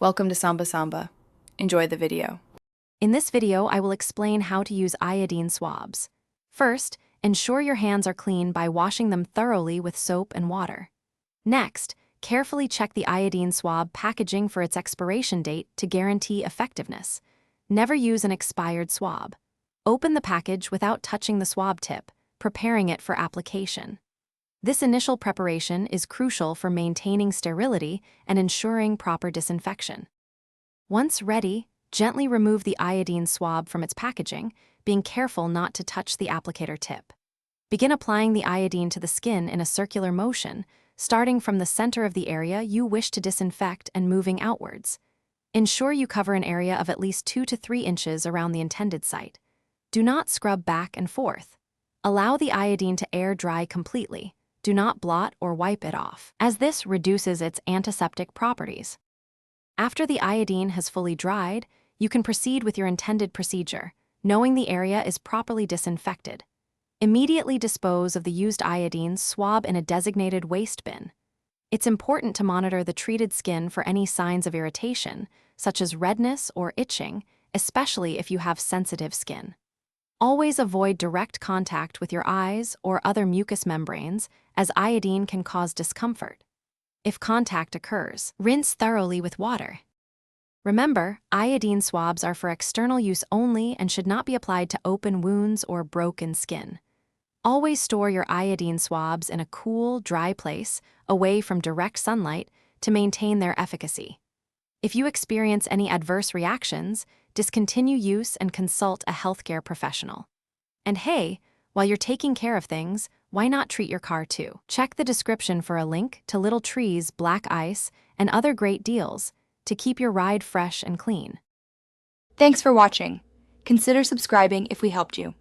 Welcome to Samba Samba. Enjoy the video. In this video, I will explain how to use iodine swabs. First, ensure your hands are clean by washing them thoroughly with soap and water. Next, carefully check the iodine swab packaging for its expiration date to guarantee effectiveness. Never use an expired swab. Open the package without touching the swab tip, preparing it for application. This initial preparation is crucial for maintaining sterility and ensuring proper disinfection. Once ready, gently remove the iodine swab from its packaging, being careful not to touch the applicator tip. Begin applying the iodine to the skin in a circular motion, starting from the center of the area you wish to disinfect and moving outwards. Ensure you cover an area of at least 2 to 3 inches around the intended site. Do not scrub back and forth. Allow the iodine to air dry completely. Do not blot or wipe it off, as this reduces its antiseptic properties. After the iodine has fully dried, you can proceed with your intended procedure, knowing the area is properly disinfected. Immediately dispose of the used iodine swab in a designated waste bin. It's important to monitor the treated skin for any signs of irritation, such as redness or itching, especially if you have sensitive skin. Always avoid direct contact with your eyes or other mucous membranes, as iodine can cause discomfort. If contact occurs, rinse thoroughly with water. Remember, iodine swabs are for external use only and should not be applied to open wounds or broken skin. Always store your iodine swabs in a cool, dry place, away from direct sunlight, to maintain their efficacy. If you experience any adverse reactions, discontinue use and consult a healthcare professional. And hey, while you're taking care of things, why not treat your car too? Check the description for a link to Little Tree's black ice and other great deals to keep your ride fresh and clean. Thanks for watching. Consider subscribing if we helped you.